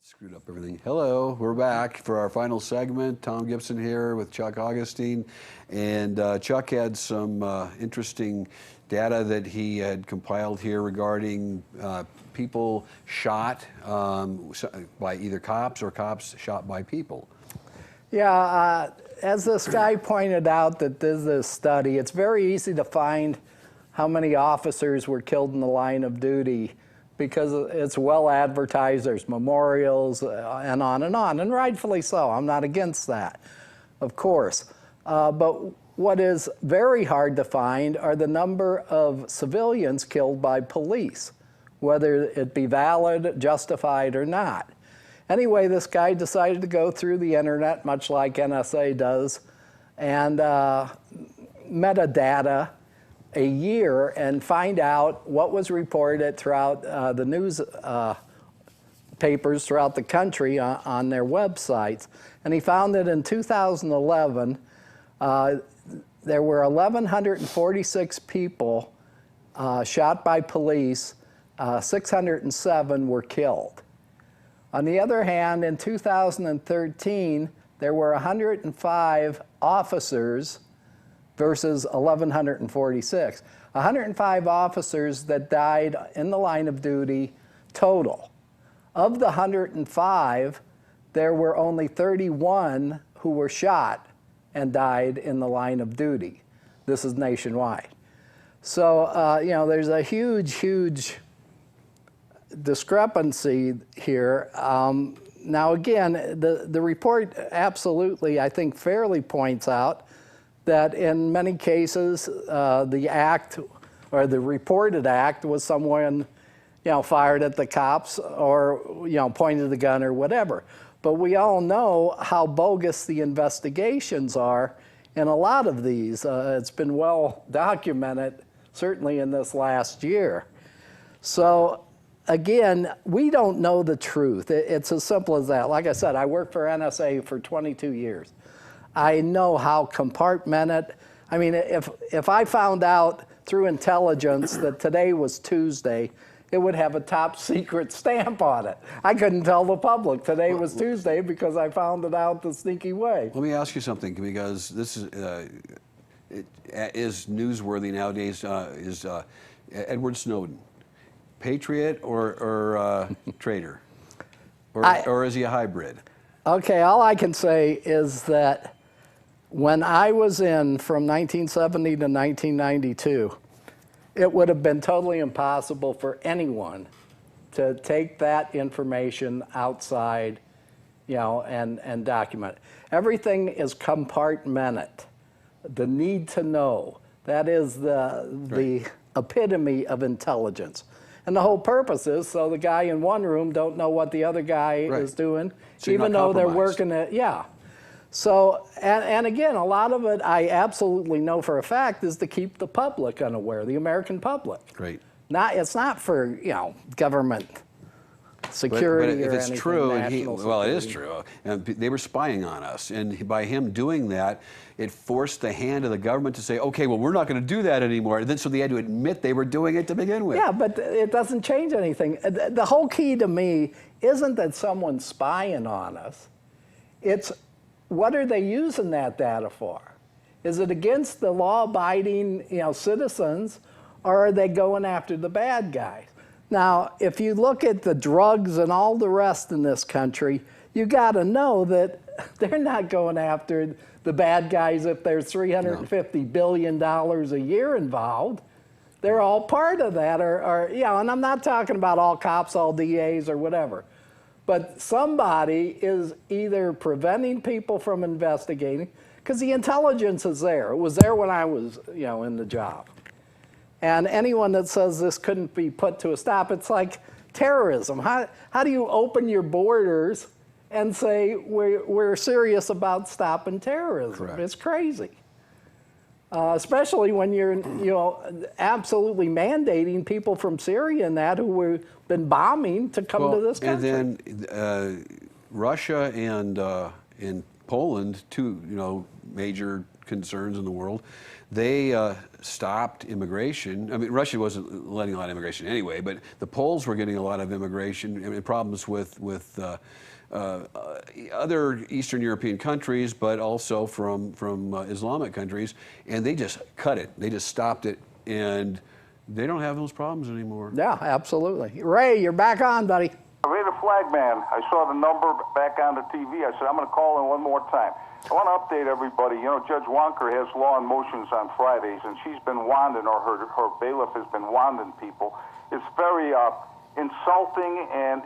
Screwed up everything. Hello, we're back for our final segment. Tom Gibson here with Chuck Augustin. And Chuck had some interesting data that he had compiled here regarding people shot by either cops or cops shot by people. Yeah, as this guy pointed out that did this study, it's very easy to find how many officers were killed in the line of duty because it's well advertised. There's memorials and on, and rightfully so. I'm not against that, of course. But what is very hard to find are the number of civilians killed by police, whether it be valid, justified, or not. Anyway, this guy decided to go through the internet, much like NSA does, and metadata a year and find out what was reported throughout the news papers throughout the country on their websites. And he found that in 2011, there were 1,146 people shot by police, 607 were killed. On the other hand, in 2013, there were 105 officers versus 1,146. 105 officers that died in the line of duty total. Of the 105, there were only 31 who were shot and died in the line of duty. This is nationwide. So, you know, there's a huge discrepancy here. Now, again, the report absolutely, I think, fairly points out that in many cases, the act or the reported act was someone, you know, fired at the cops or, you know, pointed the gun or whatever. But we all know how bogus the investigations are in a lot of these. It's been well documented, certainly in this last year. So again, we don't know the truth. It's as simple as that. Like I said, I worked for NSA for 22 years. I know how compartmented. I mean, if I found out through intelligence that today was Tuesday, it would have a top secret stamp on it. I couldn't tell the public today was Tuesday because I found it out the sneaky way. Let me ask you something, because this is newsworthy nowadays. Is Edward Snowden patriot or traitor, or is he a hybrid? Okay, all I can say is that when I was in from 1970 to 1992, it would have been totally impossible for anyone to take that information outside, you know, and document it. Everything is compartmented. The need to know, that is the epitome of intelligence. And the whole purpose is so the guy in one room don't know what the other guy is doing, so even though they're working it, So, and again, a lot of it I absolutely know for a fact is to keep the public unaware, the American public. Great. It's not for, you know, government security but or if it's anything, true, well, it is true, and they were spying on us, and by him doing that, it forced the hand of the government to say, okay, well, we're not going to do that anymore. And then so they had to admit they were doing it to begin with. Yeah, but it doesn't change anything. The whole key to me isn't that someone's spying on us. It's what are they using that data for? Is it against the law-abiding, you know, citizens, or are they going after the bad guys? Now, if you look at the drugs and all the rest in this country, you got to know that they're not going after the bad guys if there's $350 billion a year involved. They're all part of that, or you know, and I'm not talking about all cops, all DAs, or whatever. But somebody is either preventing people from investigating, because the intelligence is there. It was there when I was, you know, in the job. And anyone that says this couldn't be put to a stop, it's like terrorism. How do you open your borders and say we're serious about stopping terrorism? Correct. It's crazy. Especially when you're, you know, absolutely mandating people from Syria and that who have been bombing to come to this country. And then Russia and Poland, two, you know, major concerns in the world, they stopped immigration. I mean, Russia wasn't letting a lot of immigration anyway, but the Poles were getting a lot of immigration. I mean, problems with other Eastern European countries, but also from Islamic countries, and they just cut it. They just stopped it, and they don't have those problems anymore. Yeah, absolutely. Ray, you're back on, buddy. Ray the Flagman, I saw the number back on the TV. I said, I'm going to call in one more time. I want to update everybody. You know, Judge Wonker has law and motions on Fridays, and she's been wanding, or her bailiff has been wanding people. It's very insulting and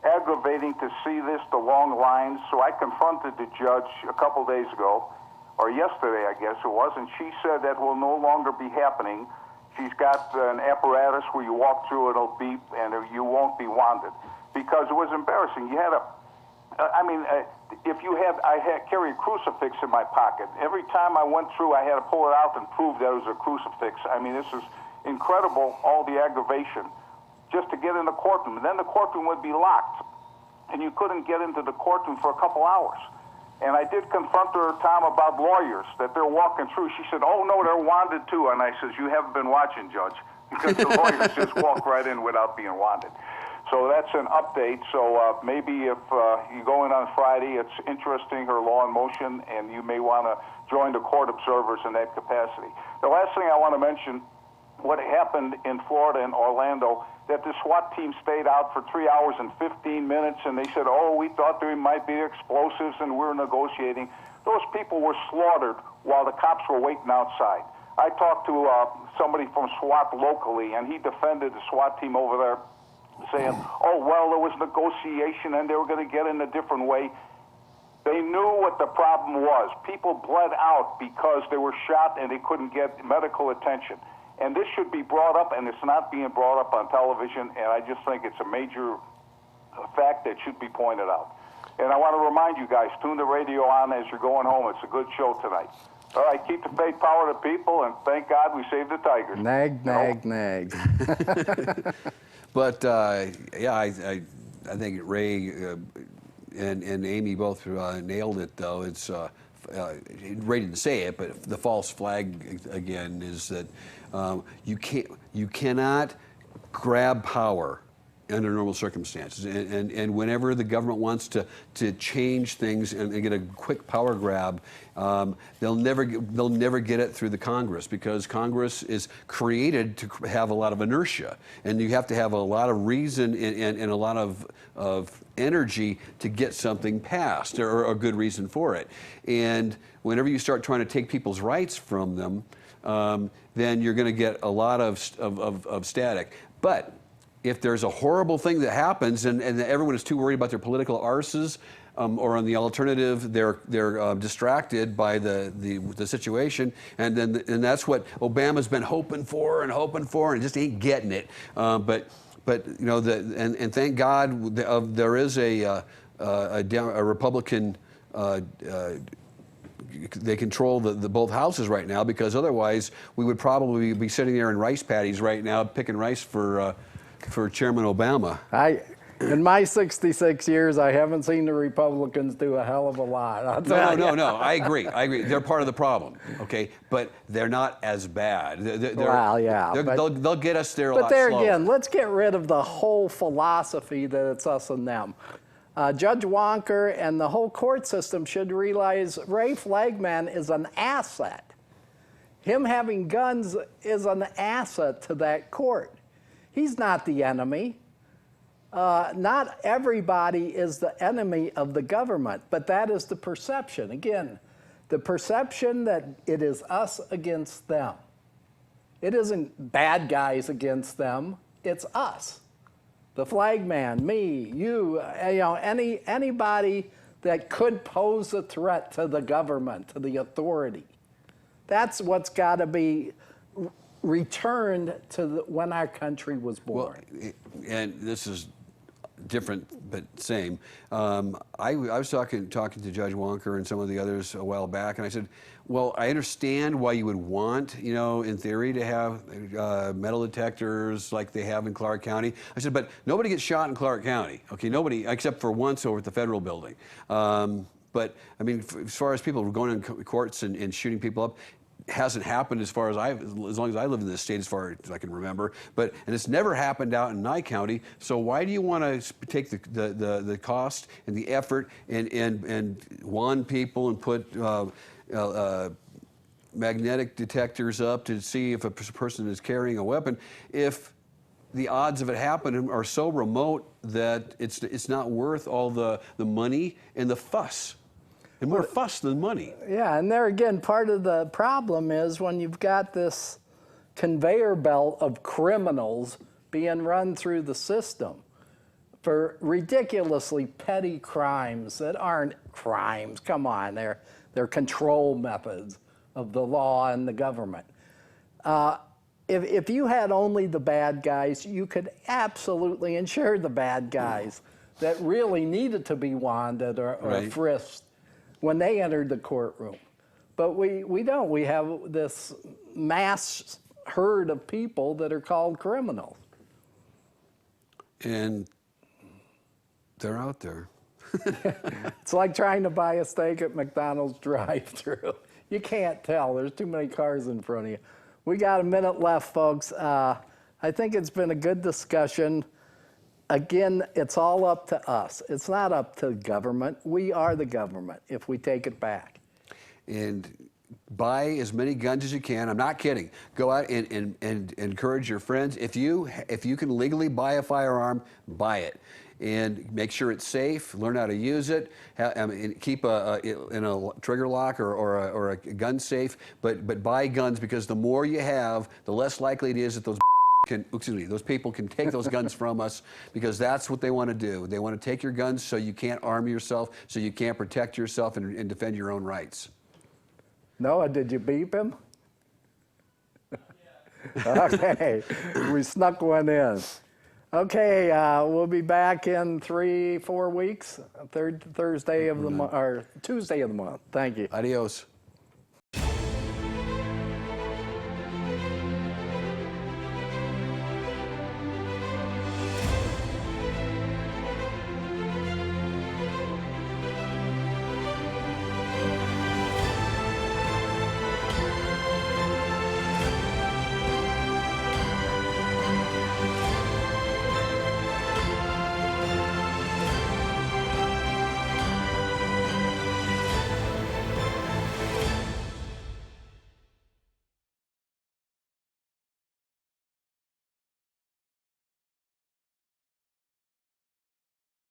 aggravating to see this, the long lines. So I confronted the judge a couple days ago, or yesterday, I guess it was, and she said that will no longer be happening. She's got an apparatus where you walk through, it'll beep, and you won't be wanded. Because it was embarrassing. You had I carry a crucifix in my pocket. Every time I went through, I had to pull it out and prove that it was a crucifix. I mean, this is incredible, all the aggravation, just to get in the courtroom. And then the courtroom would be locked, and you couldn't get into the courtroom for a couple hours. And I did confront her, Tom, about lawyers, that they're walking through. She said, oh, no, they're wanded too. And I says, you haven't been watching, Judge, because the lawyers just walk right in without being wanded. So that's an update. So maybe if you go in on Friday, it's interesting, her law in motion, and you may want to join the court observers in that capacity. The last thing I want to mention, what happened in Florida and Orlando, that the SWAT team stayed out for 3 hours and 15 minutes, and they said, oh, we thought there might be explosives, and we're negotiating. Those people were slaughtered while the cops were waiting outside. I talked to somebody from SWAT locally, and he defended the SWAT team over there, saying, oh, well, there was negotiation and they were going to get in a different way. They knew what the problem was. People bled out because they were shot and they couldn't get medical attention. And this should be brought up, and it's not being brought up on television, and I just think it's a major fact that should be pointed out. And I want to remind you guys, tune the radio on as you're going home. It's a good show tonight. All right, keep the faith, power to people, and thank God we saved the Tigers. Nag, nag, nag. But yeah, I think Ray and Amy both nailed it. Though it's Ray didn't say it, but the false flag again is that you cannot grab power under normal circumstances, and whenever the government wants to change things and get a quick power grab, they'll never get it through the Congress, because Congress is created to have a lot of inertia, and you have to have a lot of reason and a lot of energy to get something passed, or a good reason for it. And whenever you start trying to take people's rights from them, then you're going to get a lot of static. But if there's a horrible thing that happens and everyone is too worried about their political arses, or on the alternative, they're distracted by the situation, and that's what Obama's been hoping for and just ain't getting it. But you know, and thank God there is a Republican. They control the both houses right now, because otherwise we would probably be sitting there in rice paddies right now picking rice for Chairman Obama. In my 66 years, I haven't seen the Republicans do a hell of a lot. No. I agree. They're part of the problem, okay? But they're not as bad. Well, yeah. They'll get us there a lot slower. But there again, let's get rid of the whole philosophy that it's us and them. Judge Wonker and the whole court system should realize Ray Flagman is an asset. Him having guns is an asset to that court. He's not the enemy. Not everybody is the enemy of the government, but that is the perception. Again, the perception that it is us against them. It isn't bad guys against them, it's us. The flagman, me, you know, anybody that could pose a threat to the government, to the authority. That's what's got to be returned to when our country was born. Well, and this is different but same. I was talking to Judge Wonker and some of the others a while back, and I said, well, I understand why you would want, you know, in theory, to have metal detectors like they have in Clark County. I said, but nobody gets shot in Clark County, okay? Nobody, except for once over at the federal building. But I mean, as far as people going in courts and shooting people up, hasn't happened as long as I live in this state, as far as I can remember. And it's never happened out in Nye County. So why do you want to take the cost and the effort and wand people and put magnetic detectors up to see if a person is carrying a weapon if the odds of it happening are so remote that it's not worth all the money and the fuss? And more fuss than money. Yeah, and there again, part of the problem is when you've got this conveyor belt of criminals being run through the system for ridiculously petty crimes that aren't crimes. Come on, they're control methods of the law and the government. If you had only the bad guys, you could absolutely insure the bad guys that really needed to be wanded or Right. frisked when they entered the courtroom. But we don't. We have this mass herd of people that are called criminals. And they're out there. It's like trying to buy a steak at McDonald's drive-thru. You can't tell. There's too many cars in front of you. We got a minute left, folks. I think it's been a good discussion. Again, it's all up to us. It's not up to government. We are the government if we take it back. And buy as many guns as you can. I'm not kidding. Go out and encourage your friends. If you can legally buy a firearm, buy it. And make sure it's safe. Learn how to use it. Keep in a trigger lock or a gun safe. But buy guns, because the more you have, the less likely it is that those people can take those guns from us, because that's what they want to do. They want to take your guns so you can't arm yourself, so you can't protect yourself and defend your own rights. Noah, did you beep him? Okay, we snuck one in. Okay, we'll be back in 3-4 weeks, Thursday of the month, or Tuesday of the month. Thank you. Adios.